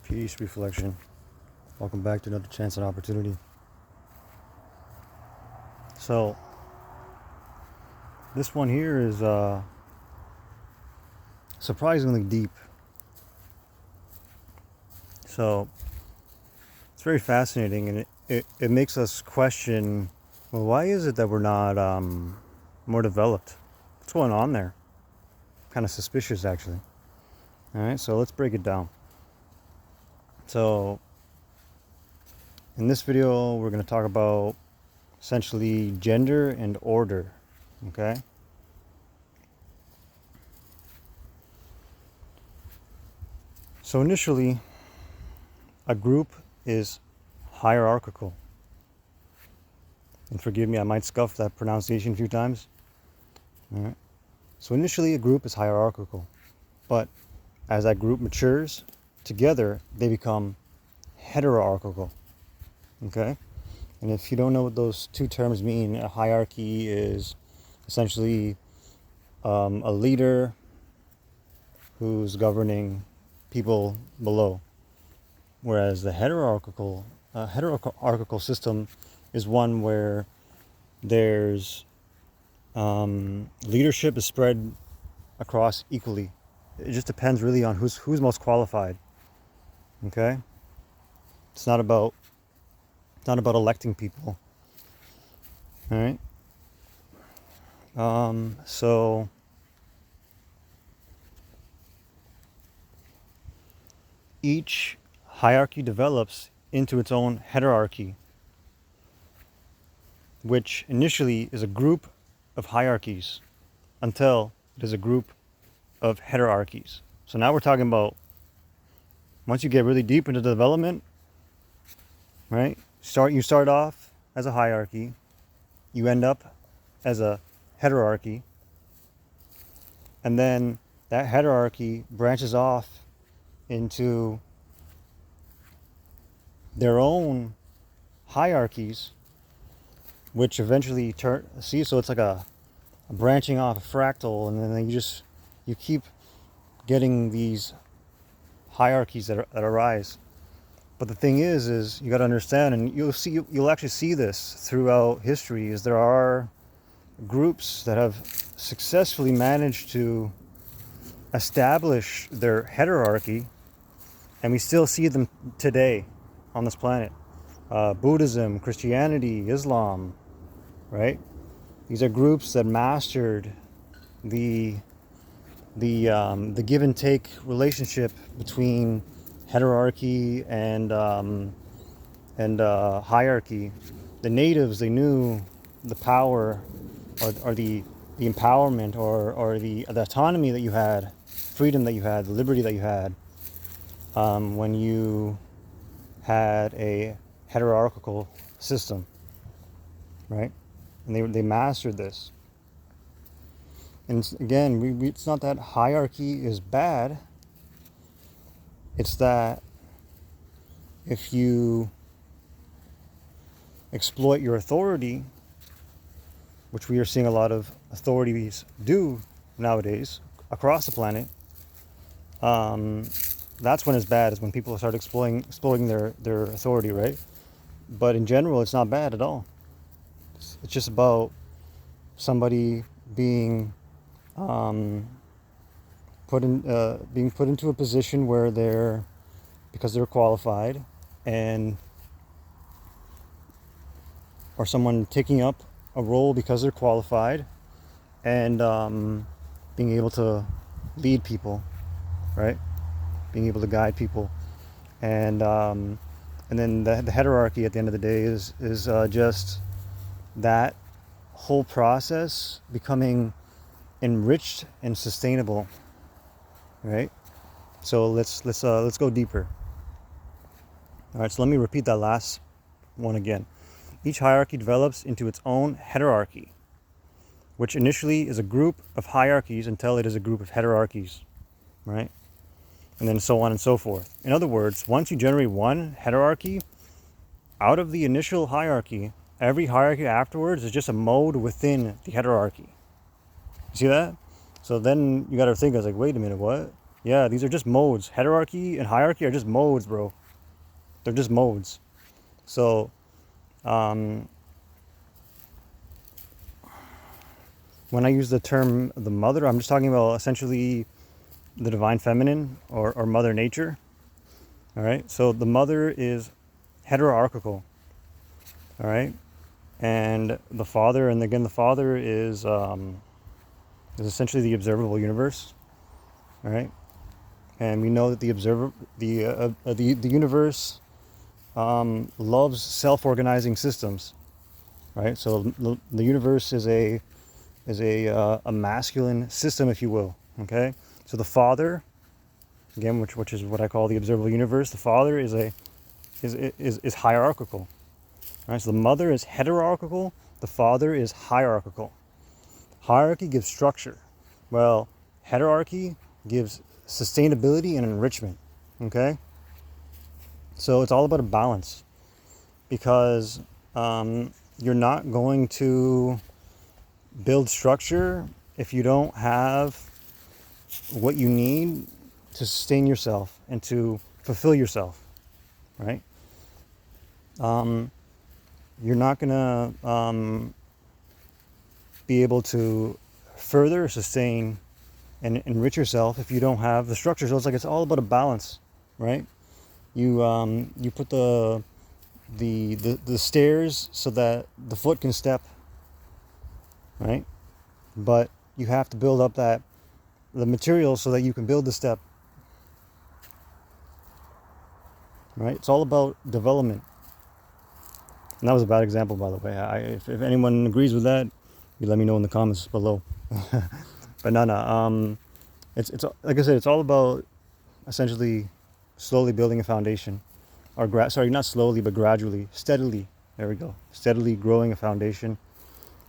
Peace, reflection. Welcome back to another chance and opportunity. So, this one here is surprisingly deep. So, it's very fascinating, and it makes us question, well, why is it that we're not more developed? What's going on there? Kind of suspicious, actually. All right, so let's break it down. So, in this video, we're going to talk about essentially gender and order, okay? So initially, a group is hierarchical. And forgive me, I might scuff that pronunciation a few times. All right. So initially, a group is hierarchical, but as that group matures, together they become heterarchical. Okay? And if you don't know what those two terms mean, a hierarchy is essentially a leader who's governing people below, whereas the heterarchical system is one where there's leadership is spread across equally. It just depends really on who's most qualified. Okay? It's not about electing people. All right? So each hierarchy develops into its own heterarchy, which initially is a group of hierarchies until it is a group of heterarchies. So now we're talking about, once you get really deep into the development, right? You start off as a hierarchy, you end up as a heterarchy, and then that heterarchy branches off into their own hierarchies, which eventually so it's like a branching off, a fractal, and then you keep getting these hierarchies that arise. But the thing is you got to understand, and you'll actually see this throughout history, is there are groups that have successfully managed to establish their heterarchy, and we still see them today on this planet. Buddhism, Christianity, Islam, right? These are groups that mastered the give and take relationship between heterarchy and hierarchy. The natives, they knew the power or the empowerment or the autonomy that you had, freedom that you had, the liberty that you had when you had a heterarchical system, right? And they mastered this. And again, it's not that hierarchy is bad. It's that if you exploit your authority, which we are seeing a lot of authorities do nowadays across the planet, that's when it's bad, is when people start exploiting their authority, right? But in general, it's not bad at all. It's just about somebody being put into a position where because they're qualified, or someone taking up a role because they're qualified, and being able to lead people, right? Being able to guide people, and then the heterarchy at the end of the day is just that whole process becoming enriched and sustainable, right? So let's go deeper. All right, so let me repeat that last one again. Each hierarchy develops into its own heterarchy, which initially is a group of hierarchies until it is a group of heterarchies, right? And then so on and so forth. In other words, once you generate one heterarchy, out of the initial hierarchy, every hierarchy afterwards is just a mode within the heterarchy. You see that? So then you got to think, I was like, wait a minute, what? Yeah, these are just modes. Heterarchy and hierarchy are just modes, bro. They're just modes. So, um, when I use the term the mother, I'm just talking about essentially the divine feminine or mother nature. All right. So the mother is heterarchical. All right. And the father, and again, the father is essentially the observable universe. All right. And we know that the universe loves self-organizing systems. Right. So the universe is a masculine system, if you will. Okay. So the father, again, which is what I call the observable universe, the father is hierarchical. Right? So the mother is heterarchical, the father is hierarchical. Hierarchy gives structure. Well, heterarchy gives sustainability and enrichment. Okay? So it's all about a balance, because you're not going to build structure if you don't have what you need to sustain yourself and to fulfill yourself, right? You're not going to be able to further sustain and enrich yourself if you don't have the structure. So it's all about a balance, right? You put the stairs so that the foot can step, right? But you have to build up the material so that you can build the step, right? It's all about development. And that was a bad example, by the way. If anyone agrees with that, you let me know in the comments below. But no. It's like I said, it's all about essentially slowly building a foundation, or sorry, not slowly, but gradually, steadily. There we go. Steadily growing a foundation,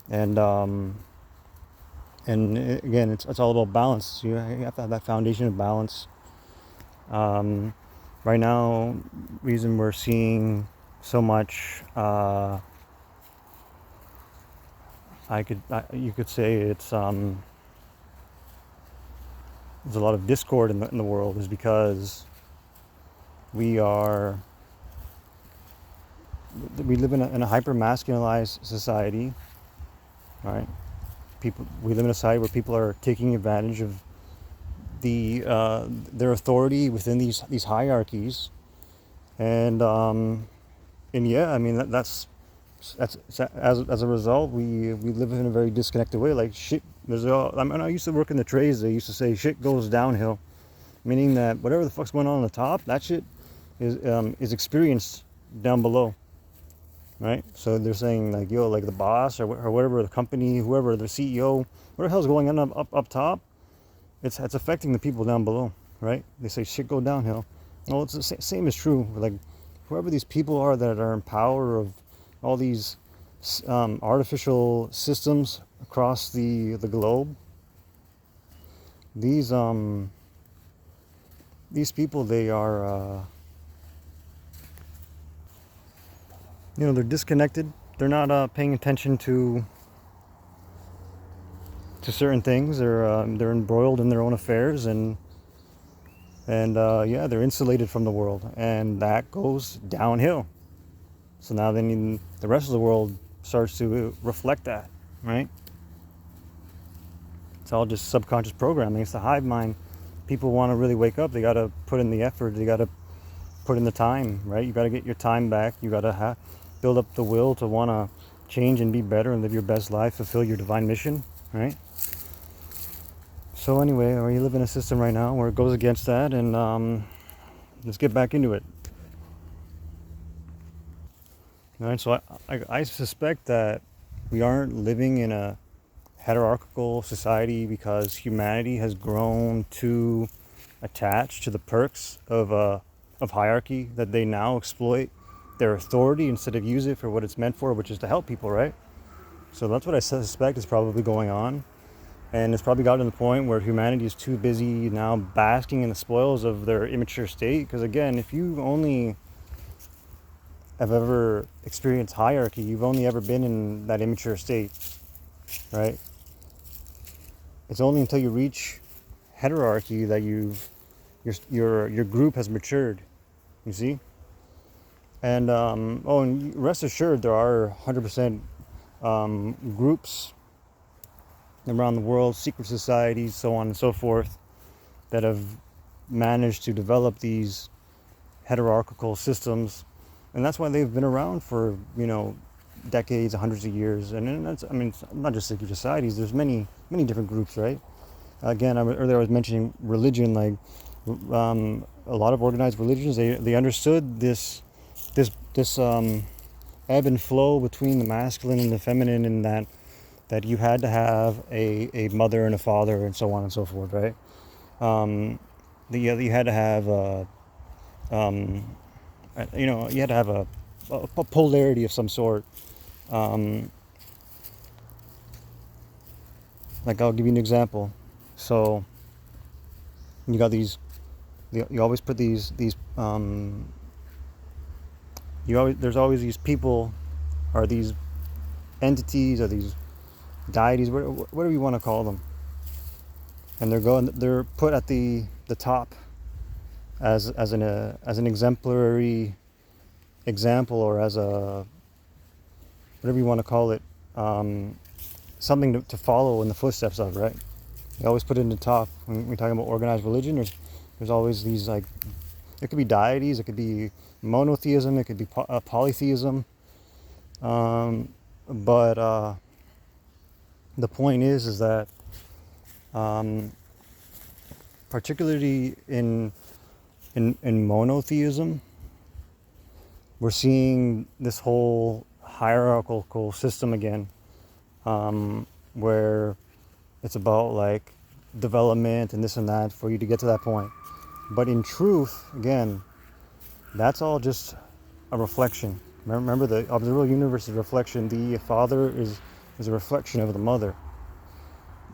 and again, it's all about balance. You have to have that foundation of balance. Right now, reason we're seeing so much, you could say there's a lot of discord in the world, is because we live in a hyper masculinized society, right? We live in a society where people are taking advantage of their authority within these hierarchies, and yeah, I mean that's as a result, we live in a very disconnected way. Like shit, I used to work in the trades. They used to say shit goes downhill, meaning that whatever the fuck's going on the top, that shit is experienced down below, right? So they're saying like, yo, like the boss or whatever, the company, whoever, the CEO, what the hell's going on up top, it's affecting the people down below, right? They say shit go downhill. Well, it's the same is true. Like whoever these people are that are in power of all these artificial systems across the globe, these people, they are they're disconnected. They're not paying attention to certain things. They're embroiled in their own affairs, and yeah, they're insulated from the world, and that goes downhill. So now then the rest of the world starts to reflect that, right? It's all just subconscious programming. It's the hive mind. People want to really wake up. They got to put in the effort. They got to put in the time, right? You got to get your time back. You got to build up the will to want to change and be better and live your best life, fulfill your divine mission, right? So anyway, we live in a system right now where it goes against that, and let's get back into it. All right, so I suspect that we aren't living in a heterarchical society because humanity has grown too attached to the perks of hierarchy, that they now exploit their authority instead of use it for what it's meant for, which is to help people, right? So that's what I suspect is probably going on. And it's probably gotten to the point where humanity is too busy now basking in the spoils of their immature state. Because again, if you only have ever experienced hierarchy, you've only ever been in that immature state, right? It's only until you reach heterarchy that you've your group has matured. You see, and and rest assured, there are 100% groups around the world, secret societies, so on and so forth, that have managed to develop these heterarchical systems, and that's why they've been around for decades, hundreds of years. And that's, I mean, it's not just secret societies. There's many different groups, right? Again, earlier I was mentioning religion. Like a lot of organized religions, they understood this ebb and flow between the masculine and the feminine, and that you had to have a mother and a father and so on and so forth, right? You had to have you had to have a polarity of some sort. Like, I'll give you an example. So you got these, you always put these there's always these people, or these entities, or these deities, whatever you want to call them, and they're put at the top as an exemplary example, or as a, whatever you want to call it, something to follow in the footsteps of, right? They always put it in the top. When we're talking about organized religion, there's always these, like, it could be deities, it could be monotheism, it could be polytheism, but the point is that particularly in monotheism, we're seeing this whole hierarchical system again, where it's about, like, development and this and that for you to get to that point. But in truth, again, that's all just a reflection. Remember, the observable universe is a reflection. The father is a reflection of the mother.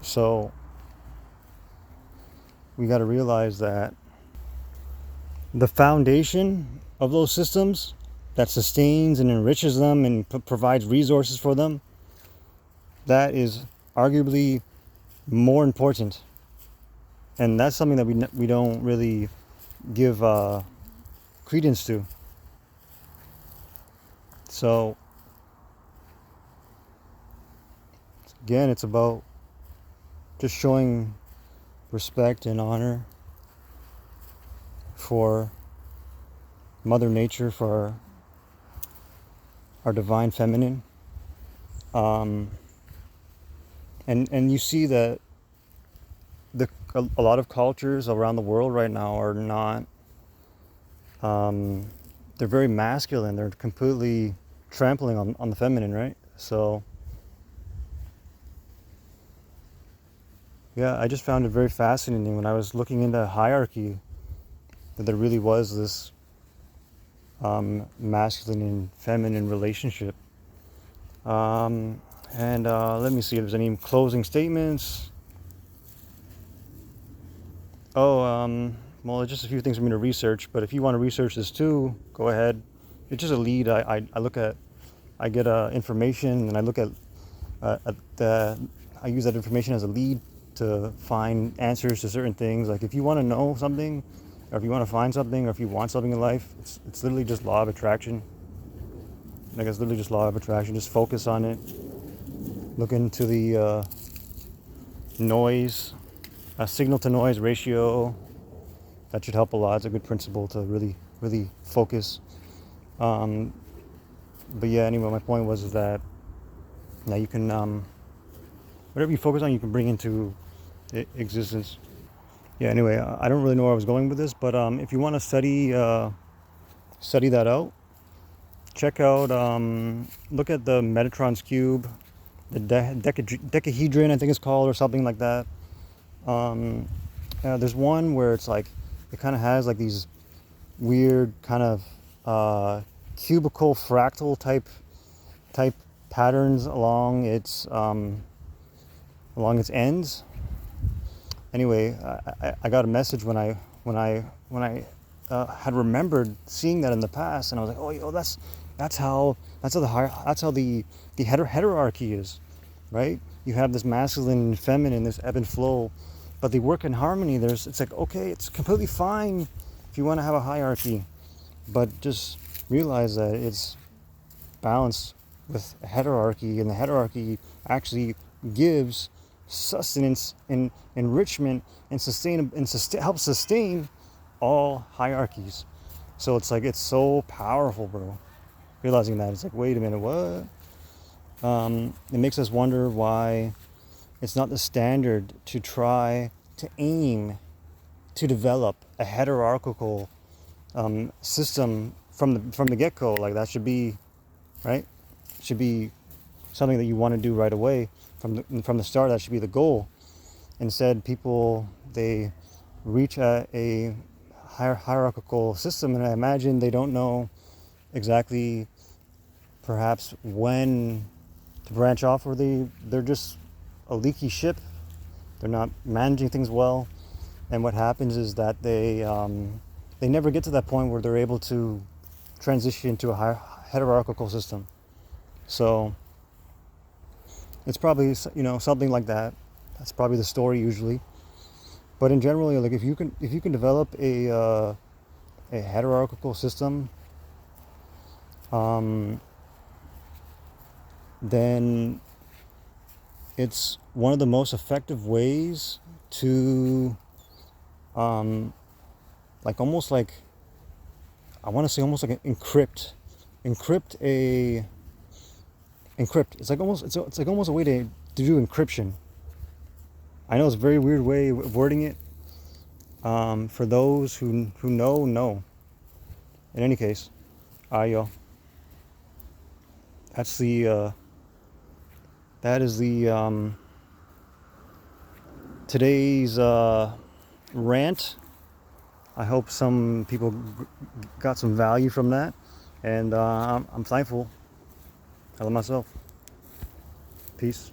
So we got to realize that the foundation of those systems that sustains and enriches them and provides resources for them, that is arguably more important. And that's something that we don't really give credence to. So again, it's about just showing respect and honor for Mother Nature, for our divine feminine. And you see that a lot of cultures around the world right now are not, they're very masculine. They're completely trampling on the feminine, right? So yeah, I just found it very fascinating when I was looking into hierarchy, that there really was this masculine and feminine relationship. And let me see if there's any closing statements. Well, it's just a few things for me to research, but if you want to research this too, go ahead. It's just a lead. I get information, and I look at I use that information as a lead to find answers to certain things. Like, if you want to know something, or if you want to find something, or if you want something in life, it's literally just law of attraction. Like, it's literally just law of attraction. Just focus on it. Look into the noise, signal to noise ratio. That should help a lot. It's a good principle to really focus. But yeah, anyway, my point was that now you can, whatever you focus on, you can bring into existence. Yeah, anyway, I don't really know where I was going with this, but if you want to study that out, check out, look at the Metatron's cube, the decahedron, I think it's called, or something like that. There's one where it's like, it kind of has like these weird kind of cubical fractal type patterns along its ends. Anyway, I got a message when I had remembered seeing that in the past, and I was like, oh, yo, that's how the heterarchy is, right? You have this masculine and feminine, this ebb and flow but they work in harmony. It's like, okay, it's completely fine if you want to have a hierarchy, but just realize that it's balanced with a heterarchy, and the heterarchy actually gives sustenance and enrichment and helps sustain all hierarchies. So it's like, it's so powerful, bro. Realizing that, it's like, wait a minute, what? It makes us wonder why it's not the standard to try to aim to develop a heterarchical system from the get-go. Like, that should be, right? Should be something that you want to do right away from the start. That should be the goal. Instead, people, they reach a hierarchical system, and I imagine they don't know exactly perhaps when to branch off, or they're just a leaky ship. They're not managing things well, and what happens is that they never get to that point where they're able to transition to a heterarchical system. So it's probably, something like that. That's probably the story usually. But in general, like, if you can develop a heterarchical system, then it's one of the most effective ways to, like, almost like, I want to say almost like an encrypt. It's like almost a way to do encryption. I know it's a very weird way of wording it. For those who know. In any case, yo, that's the that is the today's rant. I hope some people got some value from that, and I'm thankful. I love myself. Peace.